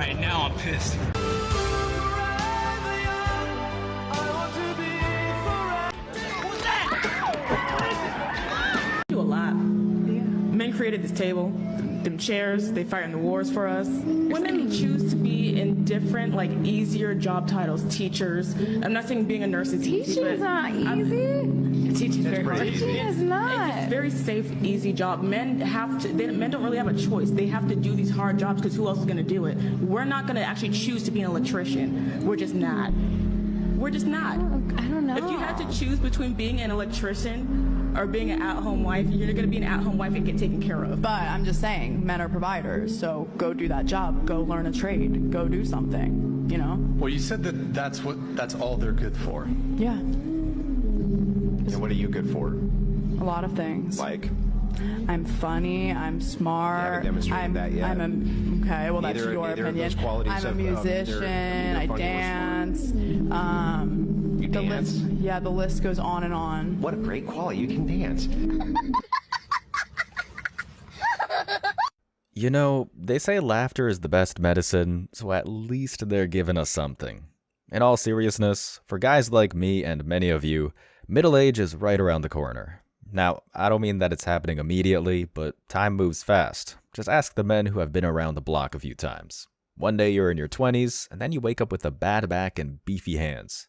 Alright, now I'm pissed. Do a lot. Men created this table, them chairs, they fight in the wars for us. Women choose to be in different, like, easier job titles. Teachers. I'm not saying being a nurse is easy. Teaching's not easy. Teaching's very hard. Teaching is not. It's a very safe, easy job. Men don't really have a choice. They have to do these hard jobs because who else is going to do it? We're not going to actually choose to be an electrician. We're just not. We're just not. I don't know. If you had to choose between being an electrician or being an at-home wife, you're going to be an at-home wife and get taken care of. But I'm just saying, men are providers, so go do that job. Go learn a trade. Go do something, you know? Well, you said that that's all they're good for. Yeah, And what are you good for? a lot of things. Like? I'm funny, I'm smart. You haven't demonstrated that yet. Okay, well, that's Neither- your neither of opinion. those qualities I'm a have, musician, neither I functional dance. You The dance? list, yeah, the list goes on and on. What a great quality. You can dance. You know, they say laughter is the best medicine, so at least they're giving us something. In all seriousness, for guys like me and many of you, middle age is right around the corner. Now, I don't mean that it's happening immediately, but time moves fast. Just ask the men who have been around the block a few times. One day you're in your 20s, and then you wake up with a bad back and beefy hands.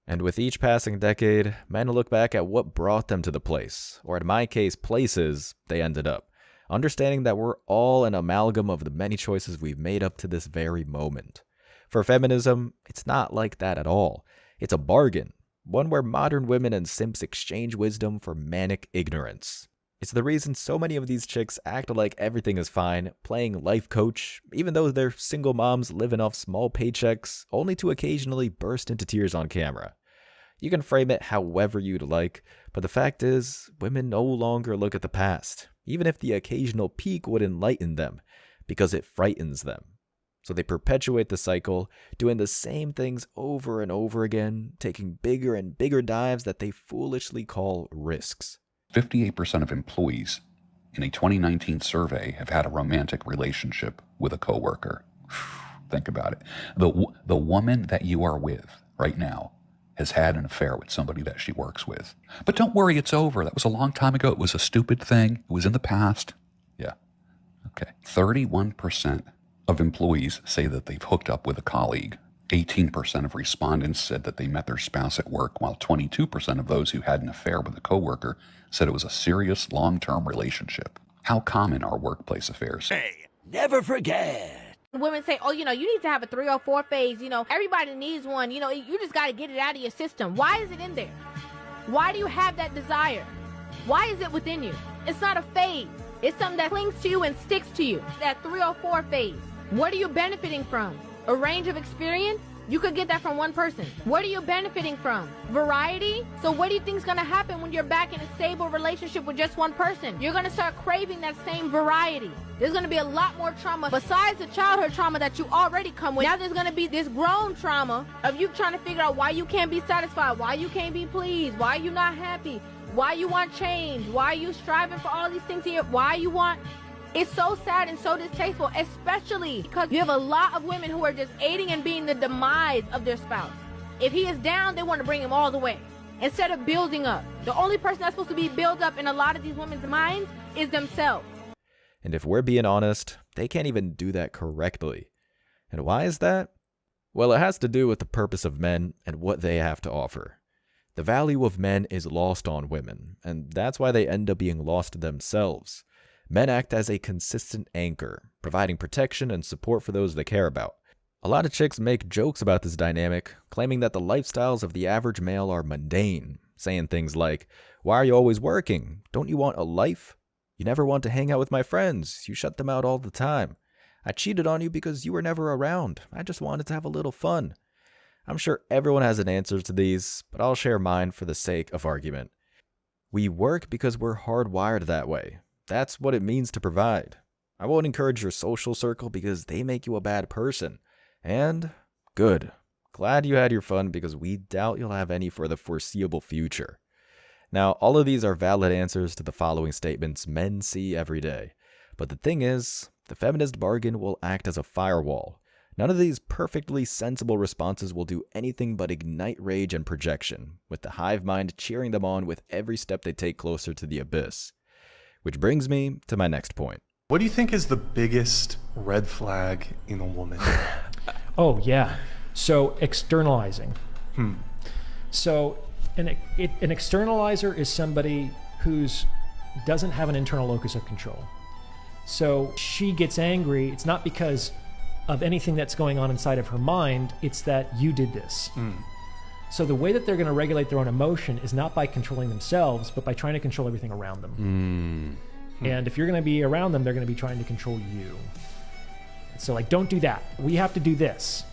And with each passing decade, men look back at what brought them to the place, or in my case, places they ended up, understanding that we're all an amalgam of the many choices we've made up to this very moment. For feminism, it's not like that at all. It's a bargain, one where modern women and simps exchange wisdom for manic ignorance. It's the reason so many of these chicks act like everything is fine, playing life coach, even though they're single moms living off small paychecks, only to occasionally burst into tears on camera. You can frame it however you'd like, but the fact is, women no longer look at the past, even if the occasional peak would enlighten them, because it frightens them. So they perpetuate the cycle, doing the same things over and over again, taking bigger and bigger dives that they foolishly call risks. 58% of employees in a 2019 survey have had a romantic relationship with a coworker. Think about it. The woman that you are with right now has had an affair with somebody that she works with. But don't worry, it's over. That was a long time ago. It was a stupid thing. It was in the past. Yeah. Okay. 31% of employees say that they've hooked up with a colleague. 18% of respondents said that they met their spouse at work, while 22% of those who had an affair with a coworker said it was a serious long-term relationship. How common are workplace affairs? Hey, never forget. Women say, oh, you need to have a 3 or 4 phase. Everybody needs one. You just got to get it out of your system. Why is it in there? Why do you have that desire? Why is it within you? It's not a phase. It's something that clings to you and sticks to you. That 3 or 4 phase. What are you benefiting from? A range of experience? You could get that from one person. What are you benefiting from? Variety? So what do you think is going to happen when you're back in a stable relationship with just one person? You're going to start craving that same variety. There's going to be a lot more trauma besides the childhood trauma that you already come with. Now there's going to be this grown trauma of you trying to figure out why you can't be satisfied, why you can't be pleased, why you not happy, why you want change, why you striving for all these things here, why you want... It's so sad and so distasteful, especially because you have a lot of women who are just aiding and being the demise of their spouse. If he is down, they want to bring him all the way instead of building up. The only person that's supposed to be built up in a lot of these women's minds is themselves. And if we're being honest, they can't even do that correctly. And why is that? Well, it has to do with the purpose of men and what they have to offer. The value of men is lost on women, and that's why they end up being lost themselves. Men act as a consistent anchor, providing protection and support for those they care about. A lot of chicks make jokes about this dynamic, claiming that the lifestyles of the average male are mundane, saying things like, "Why are you always working? Don't you want a life? You never want to hang out with my friends. You shut them out all the time. I cheated on you because you were never around. I just wanted to have a little fun." I'm sure everyone has an answer to these, but I'll share mine for the sake of argument. We work because we're hardwired that way. That's what it means to provide. I won't encourage your social circle because they make you a bad person. And good. Glad you had your fun because we doubt you'll have any for the foreseeable future. Now, all of these are valid answers to the following statements men see every day. But the thing is, the feminist bargain will act as a firewall. None of these perfectly sensible responses will do anything but ignite rage and projection, with the hive mind cheering them on with every step they take closer to the abyss. Which brings me to my next point. What do you think is the biggest red flag in a woman? Oh, yeah. So externalizing. So an externalizer is somebody who's doesn't have an internal locus of control. So she gets angry. It's not because of anything that's going on inside of her mind. It's that you did this. So the way that they're going to regulate their own emotion is not by controlling themselves, but by trying to control everything around them. And if you're going to be around them, they're going to be trying to control you. So like, don't do that. We have to do this.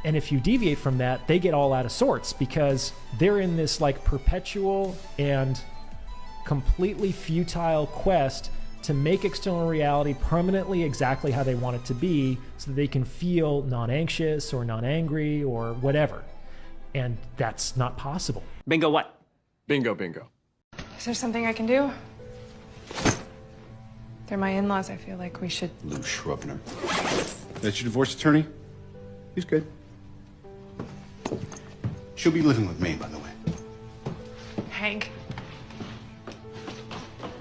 And if you deviate from that, they get all out of sorts because they're in this like perpetual and completely futile quest to make external reality permanently exactly how they want it to be so that they can feel non-anxious or non-angry or whatever. And that's not possible. Bingo what? Bingo, bingo. Is there something I can do? They're my in-laws. I feel like we should... Lou Shrubner. That's your divorce attorney? He's good. She'll be living with me, by the way. Hank.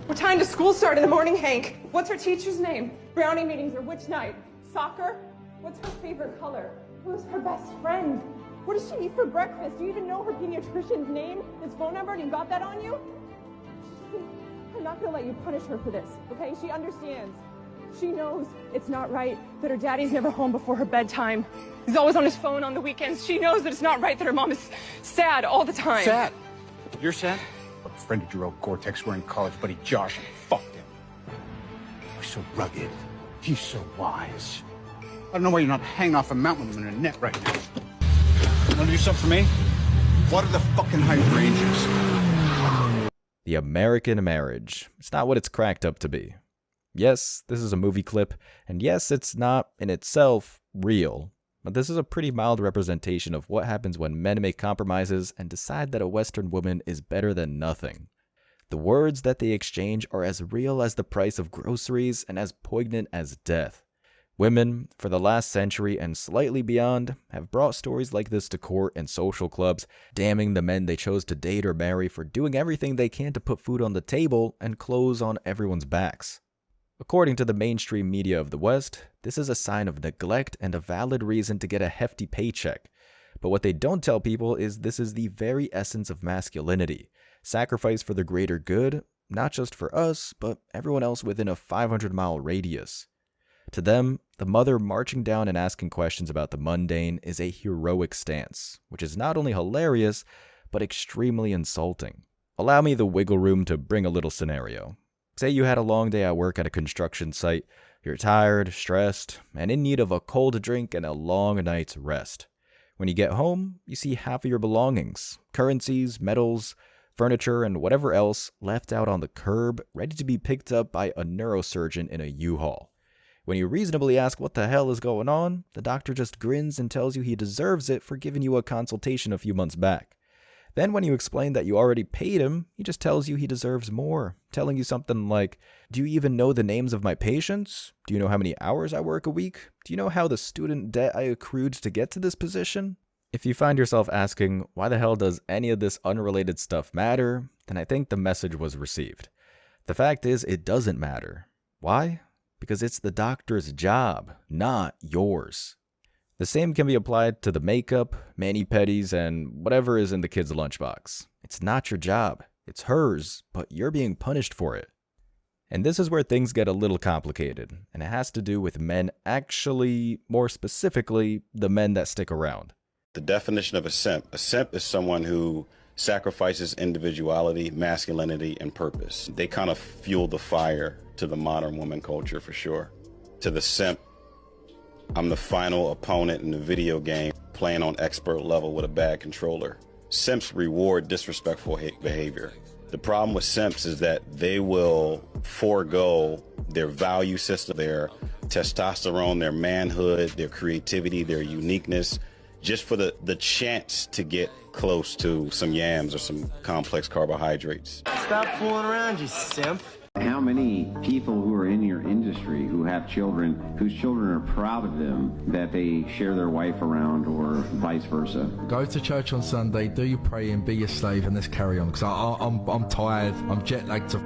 What time does school start in the morning, Hank? What's her teacher's name? Brownie meetings are which night? Soccer? What's her favorite color? Who's her best friend? What does she eat for breakfast? Do you even know her pediatrician's name, his phone number, and you got that on you? I'm not gonna let you punish her for this, okay? She understands. She knows it's not right that her daddy's never home before her bedtime. He's always on his phone on the weekends. She knows that it's not right that her mom is sad all the time. Sad? You're sad? A friend of your old Gore-Tex-wearing college buddy Josh, and fucked him. You're so rugged. He's so wise. I don't know why you're not hanging off a mountain with him in a net right now. Want to do something for me? Water the fucking hydrangeas. The American marriage. It's not what it's cracked up to be. Yes, this is a movie clip, and yes, it's not, in itself, real. But this is a pretty mild representation of what happens when men make compromises and decide that a Western woman is better than nothing. The words that they exchange are as real as the price of groceries and as poignant as death. Women, for the last century and slightly beyond, have brought stories like this to court and social clubs, damning the men they chose to date or marry for doing everything they can to put food on the table and clothes on everyone's backs. According to the mainstream media of the West, this is a sign of neglect and a valid reason to get a hefty paycheck. But what they don't tell people is this is the very essence of masculinity. Sacrifice for the greater good, not just for us, but everyone else within a 500-mile radius. To them, the mother marching down and asking questions about the mundane is a heroic stance, which is not only hilarious, but extremely insulting. Allow me the wiggle room to bring a little scenario. Say you had a long day at work at a construction site, you're tired, stressed, and in need of a cold drink and a long night's rest. When you get home, you see half of your belongings, currencies, medals, furniture, and whatever else left out on the curb, ready to be picked up by a neurosurgeon in a U-Haul. When you reasonably ask what the hell is going on, the doctor just grins and tells you he deserves it for giving you a consultation a few months back. Then when you explain that you already paid him, he just tells you he deserves more, telling you something like, "Do you even know the names of my patients? Do you know how many hours I work a week? Do you know how the student debt I accrued to get to this position?" If you find yourself asking, why the hell does any of this unrelated stuff matter, then I think the message was received. The fact is, it doesn't matter. Why? Because it's the doctor's job, not yours. The same can be applied to the makeup, mani-pedis, and whatever is in the kid's lunchbox. It's not your job. It's hers, but you're being punished for it. And this is where things get a little complicated, and it has to do with men, actually, more specifically, the men that stick around. The definition of a simp is someone who sacrifices individuality, masculinity, and purpose. They kind of fuel the fire to the modern woman culture for sure. To the simp, I'm the final opponent in the video game, playing on expert level with a bad controller. Simps reward disrespectful behavior. The problem with simps is that they will forego their value system, their testosterone, their manhood, their creativity, their uniqueness, just for the chance to get close to some yams or some complex carbohydrates. Stop fooling around, you simp. How many people who are in your industry who have children, whose children are proud of them, that they share their wife around or vice versa? Go to church on Sunday, do your praying, be your slave, and let's carry on. Because I'm tired, I'm jet lagged to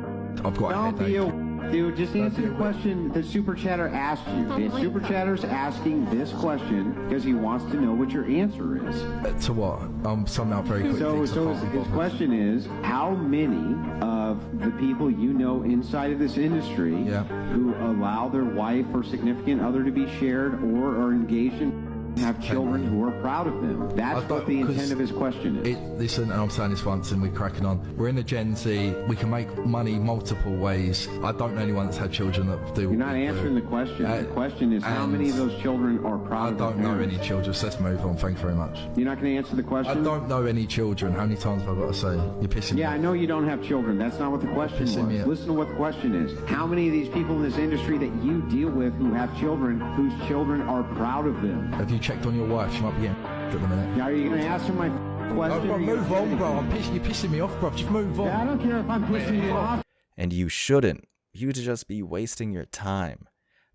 I've got a headache. Dude, just answer the question the super chatter asked you. The super chatter's asking this question because he wants to know what your answer is. To what? I'm summing up very quickly. So his question is, how many of the people you know inside of this industry who allow their wife or significant other to be shared or are engaged in have children who are proud of them? That's what the intent of his question is. Listen, and I'm saying this once and we're cracking on. We're in the Gen Z. We can make money multiple ways. I don't know anyone that's had children that do. You're not answering the question. The question is how many of those children are proud of their parents? I don't know any children, so let's move on. Thank you very much. You're not going to answer the question? I don't know any children. How many times have I got to say? You're pissing me off. Yeah, I know you don't have children. That's not what the question was. Listen to what the question is. How many of these people in this industry that you deal with who have children, whose children are proud of them? Have you checked on your wife? She might be getting at the minute. Now, are you going to answer my question? Bro, move on, bro. You're pissing me off, bro. Just move on. Yeah, I don't care if I'm pissing you off. And you shouldn't. You'd just be wasting your time.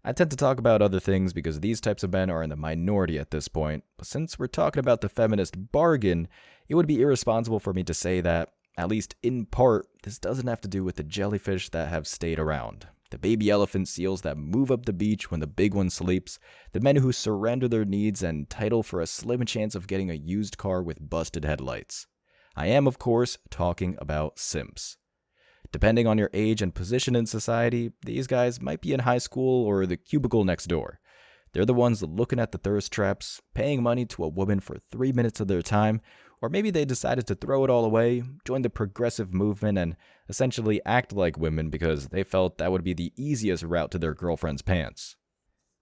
I tend to talk about other things because these types of men are in the minority at this point, but since we're talking about the feminist bargain, it would be irresponsible for me to say that, at least in part, this doesn't have to do with the jellyfish that have stayed around. The baby elephant seals that move up the beach when the big one sleeps, the men who surrender their needs and settle for a slim chance of getting a used car with busted headlights. I am, of course, talking about simps. Depending on your age and position in society, these guys might be in high school or the cubicle next door. They're the ones looking at the thirst traps, paying money to a woman for 3 minutes of their time, or maybe they decided to throw it all away, join the progressive movement, and essentially act like women because they felt that would be the easiest route to their girlfriend's pants.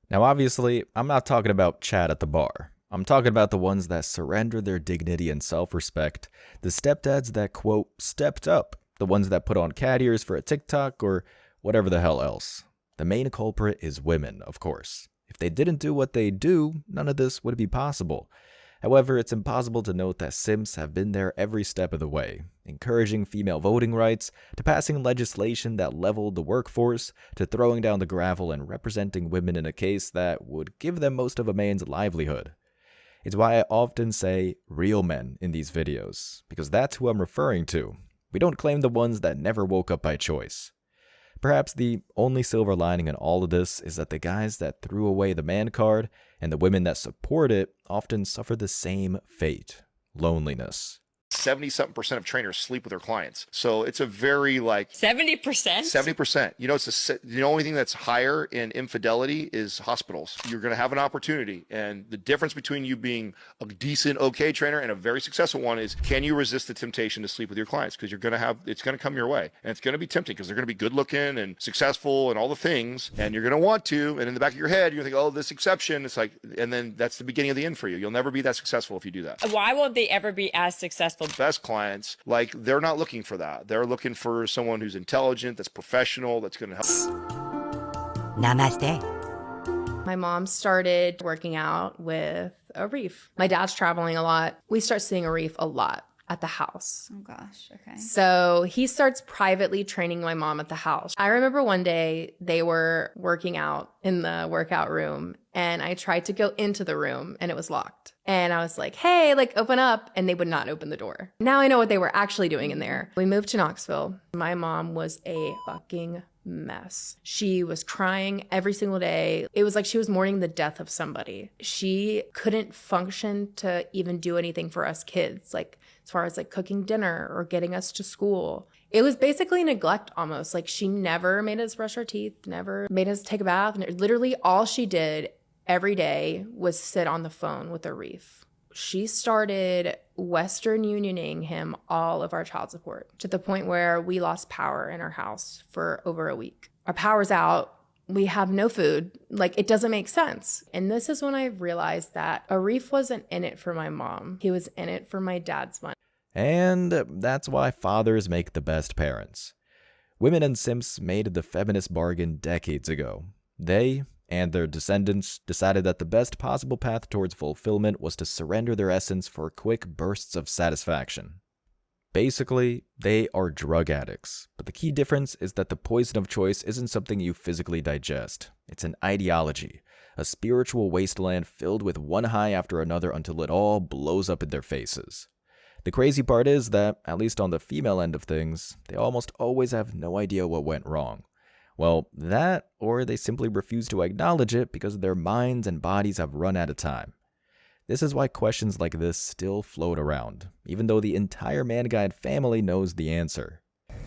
Now obviously, I'm not talking about Chad at the bar. I'm talking about the ones that surrender their dignity and self-respect, the stepdads that, quote, stepped up, the ones that put on cat ears for a TikTok or whatever the hell else. The main culprit is women, of course. If they didn't do what they do, none of this would be possible. However, it's impossible to note that simps have been there every step of the way, encouraging female voting rights, to passing legislation that leveled the workforce, to throwing down the gravel and representing women in a case that would give them most of a man's livelihood. It's why I often say real men in these videos, because that's who I'm referring to. We don't claim the ones that never woke up by choice. Perhaps the only silver lining in all of this is that the guys that threw away the man card and the women that support it often suffer the same fate: loneliness. 70-something% of trainers sleep with their clients. So it's a very 70%? 70%. You know, the only thing that's higher in infidelity is hospitals. You're going to have an opportunity. And the difference between you being a decent, okay trainer and a very successful one is, can you resist the temptation to sleep with your clients? Because it's going to come your way. And it's going to be tempting because they're going to be good looking and successful and all the things. And you're going to want to. And in the back of your head, you're going to think, oh, this exception. It's and then that's the beginning of the end for you. You'll never be that successful if you do that. Why won't they ever be as successful? Best clients, they're not looking for that. They're looking for someone who's intelligent, that's professional, that's going to help. Namaste. My mom started working out with a reef. My dad's traveling a lot. We start seeing a reef a lot at the house. Oh gosh, okay. So he starts privately training my mom at the house. I remember one day they were working out in the workout room and I tried to go into the room and it was locked. And I was like, hey, open up. And they would not open the door. Now I know what they were actually doing in there. We moved to Knoxville. My mom was a fucking mess. She was crying every single day. It was like she was mourning the death of somebody. She couldn't function to even do anything for us kids, as far as cooking dinner or getting us to school. It was basically neglect almost. She never made us brush our teeth, never made us take a bath. Literally all she did every day was sit on the phone with a reef. She started Western Unioning him all of our child support to the point where we lost power in our house for over a week. Our power's out. We have no food. It doesn't make sense. And this is when I realized that Arif wasn't in it for my mom. He was in it for my dad's money. And that's why fathers make the best parents. Women and simps made the feminist bargain decades ago. They and their descendants decided that the best possible path towards fulfillment was to surrender their essence for quick bursts of satisfaction. Basically, they are drug addicts, but the key difference is that the poison of choice isn't something you physically digest. It's an ideology, a spiritual wasteland filled with one high after another until it all blows up in their faces. The crazy part is that, at least on the female end of things, they almost always have no idea what went wrong. Well, that, or they simply refuse to acknowledge it because their minds and bodies have run out of time. This is why questions like this still float around, even though the entire Mankind family knows the answer.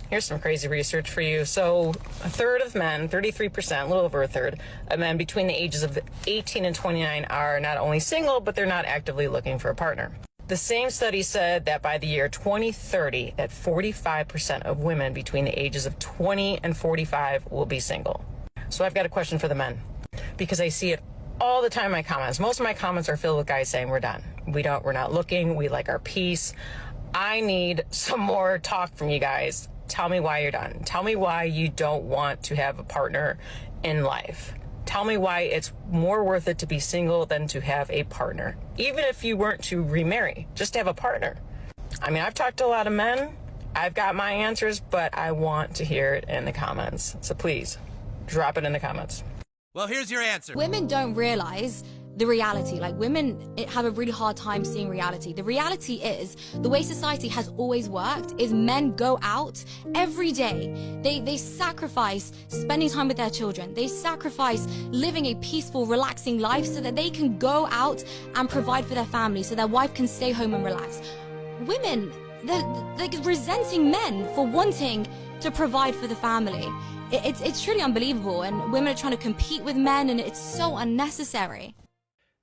Here's some crazy research for you. So, a third of men, 33%, a little over a third, of men between the ages of 18 and 29 are not only single, but they're not actively looking for a partner. The same study said that by the year 2030, that 45% of women between the ages of 20 and 45 will be single. So I've got a question for the men, because I see it all the time in my comments. Most of my comments are filled with guys saying we're done. We're not looking. We like our peace. I need some more talk from you guys. Tell me why you're done. Tell me why you don't want to have a partner in life. Tell me why it's more worth it to be single than to have a partner. Even if you weren't to remarry, just to have a partner. I mean, I've talked to a lot of men. I've got my answers, but I want to hear it in the comments. So please, drop it in the comments. Well, here's your answer. Women don't realize the reality. Like, women have a really hard time seeing reality. The reality is, the way society has always worked is men go out every day. They sacrifice spending time with their children. They sacrifice living a peaceful, relaxing life so that they can go out and provide for their family, so their wife can stay home and relax. Women, they're resenting men for wanting to provide for the family. It's truly unbelievable, and women are trying to compete with men, and it's so unnecessary.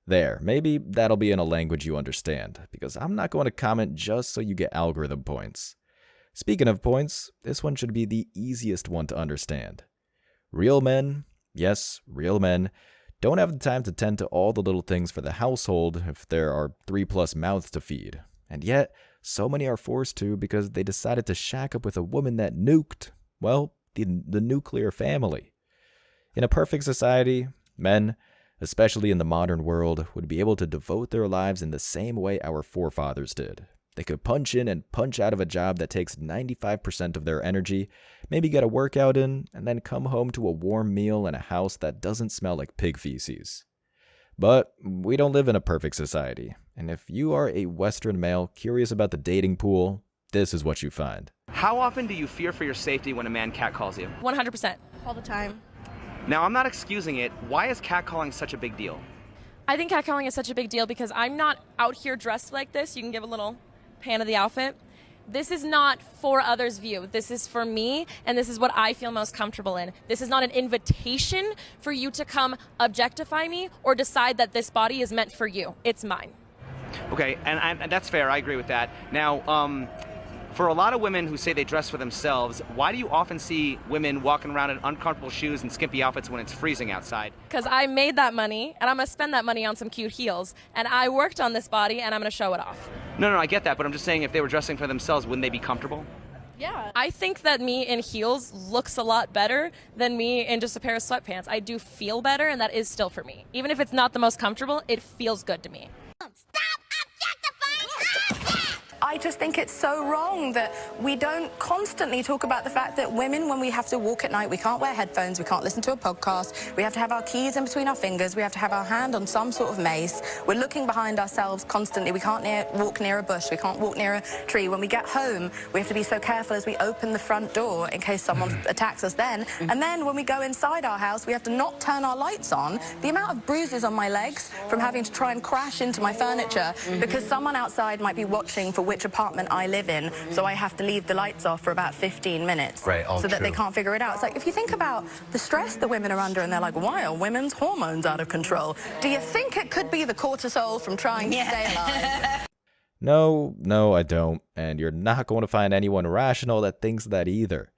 There, maybe that'll be in a language you understand, because I'm not going to comment just so you get algorithm points. Speaking of points, this one should be the easiest one to understand. Real men, yes, real men, don't have the time to tend to all the little things for the household if there are 3+ mouths to feed. And yet, so many are forced to because they decided to shack up with a woman that nuked, well, the nuclear family. In a perfect society, men, especially in the modern world, would be able to devote their lives in the same way our forefathers did. They could punch in and punch out of a job that takes 95% of their energy, maybe get a workout in, and then come home to a warm meal and a house that doesn't smell like pig feces. But we don't live in a perfect society, and if you are a Western male curious about the dating pool, this is what you find. How often do you fear for your safety when a man catcalls you? 100%. All the time. Now, I'm not excusing it. Why is catcalling such a big deal? I think catcalling is such a big deal because I'm not out here dressed like this. You can give a little pan of the outfit. This is not for others' view. This is for me, and this is what I feel most comfortable in. This is not an invitation for you to come objectify me or decide that this body is meant for you. It's mine. Okay, and that's fair. I agree with that. Now, for a lot of women who say they dress for themselves, why do you often see women walking around in uncomfortable shoes and skimpy outfits when it's freezing outside? Because I made that money, and I'm going to spend that money on some cute heels. And I worked on this body, and I'm going to show it off. No, I get that, but I'm just saying if they were dressing for themselves, wouldn't they be comfortable? Yeah. I think that me in heels looks a lot better than me in just a pair of sweatpants. I do feel better, and that is still for me. Even if it's not the most comfortable, it feels good to me. I just think it's so wrong that we don't constantly talk about the fact that women, when we have to walk at night, we can't wear headphones, we can't listen to a podcast, we have to have our keys in between our fingers, we have to have our hand on some sort of mace, we're looking behind ourselves constantly, we can't walk near a bush, we can't walk near a tree. When we get home, we have to be so careful as we open the front door in case someone attacks us then. And then when we go inside our house, we have to not turn our lights on. The amount of bruises on my legs from having to try and crash into my furniture because someone outside might be watching for which apartment I live in, so I have to leave the lights off for about 15 minutes so that they can't figure it out. It's like, if you think about the stress that women are under and they're like, why are women's hormones out of control? Do you think it could be the cortisol from trying to stay alive? No, I don't. And you're not going to find anyone rational that thinks that either.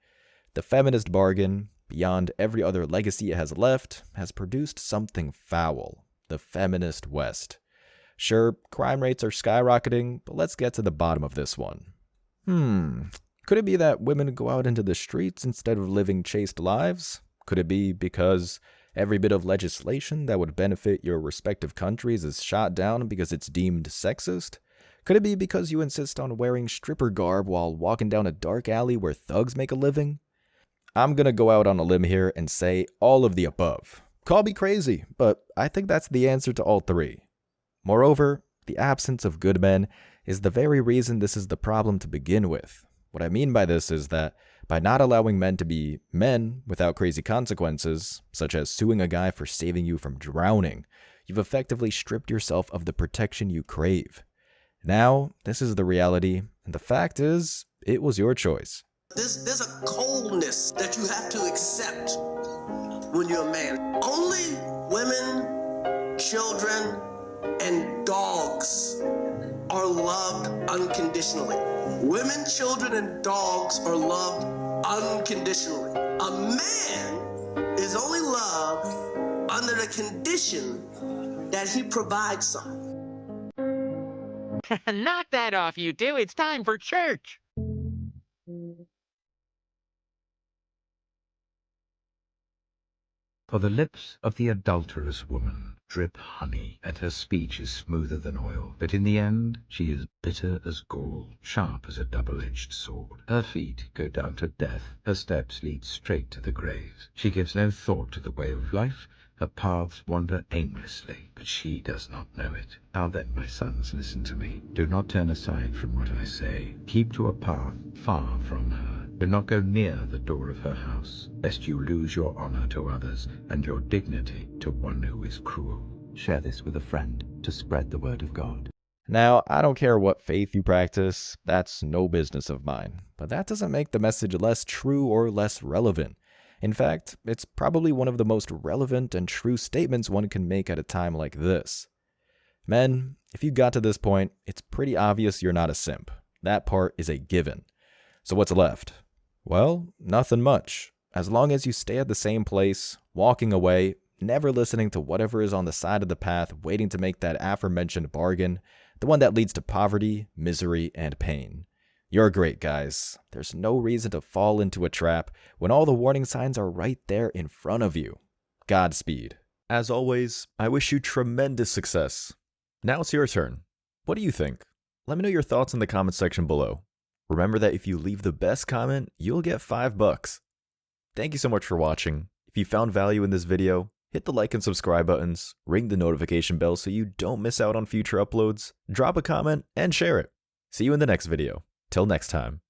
The feminist bargain, beyond every other legacy it has left, has produced something foul. The feminist West. Sure, crime rates are skyrocketing, but let's get to the bottom of this one. Could it be that women go out into the streets instead of living chaste lives? Could it be because every bit of legislation that would benefit your respective countries is shot down because it's deemed sexist? Could it be because you insist on wearing stripper garb while walking down a dark alley where thugs make a living? I'm gonna go out on a limb here and say all of the above. Call me crazy, but I think that's the answer to all three. Moreover, the absence of good men is the very reason this is the problem to begin with. What I mean by this is that by not allowing men to be men without crazy consequences, such as suing a guy for saving you from drowning, you've effectively stripped yourself of the protection you crave. Now, this is the reality, and the fact is, it was your choice. There's a coldness that you have to accept when you're a man. Only women, children, and dogs are loved unconditionally. Women, children, and dogs are loved unconditionally. A man is only loved under the condition that he provides some. Knock that off, you two. It's time for church. For the lips of the adulterous woman drip honey, and her speech is smoother than oil. But in the end, she is bitter as gall, sharp as a double-edged sword. Her feet go down to death. Her steps lead straight to the grave. She gives no thought to the way of life. Her paths wander aimlessly, but she does not know it. Now then, my sons, listen to me. Do not turn aside from what I say. Keep to a path far from her. Do not go near the door of her house, lest you lose your honor to others and your dignity to one who is cruel. Share this with a friend to spread the word of God. Now, I don't care what faith you practice, that's no business of mine. But that doesn't make the message less true or less relevant. In fact, it's probably one of the most relevant and true statements one can make at a time like this. Men, if you got to this point, it's pretty obvious you're not a simp. That part is a given. So what's left? Well, nothing much. As long as you stay at the same place, walking away, never listening to whatever is on the side of the path waiting to make that aforementioned bargain, the one that leads to poverty, misery, and pain. You're great, guys. There's no reason to fall into a trap when all the warning signs are right there in front of you. Godspeed. As always, I wish you tremendous success. Now it's your turn. What do you think? Let me know your thoughts in the comment section below. Remember that if you leave the best comment, you'll get $5. Thank you so much for watching. If you found value in this video, hit the like and subscribe buttons, ring the notification bell so you don't miss out on future uploads, drop a comment, and share it. See you in the next video. Till next time.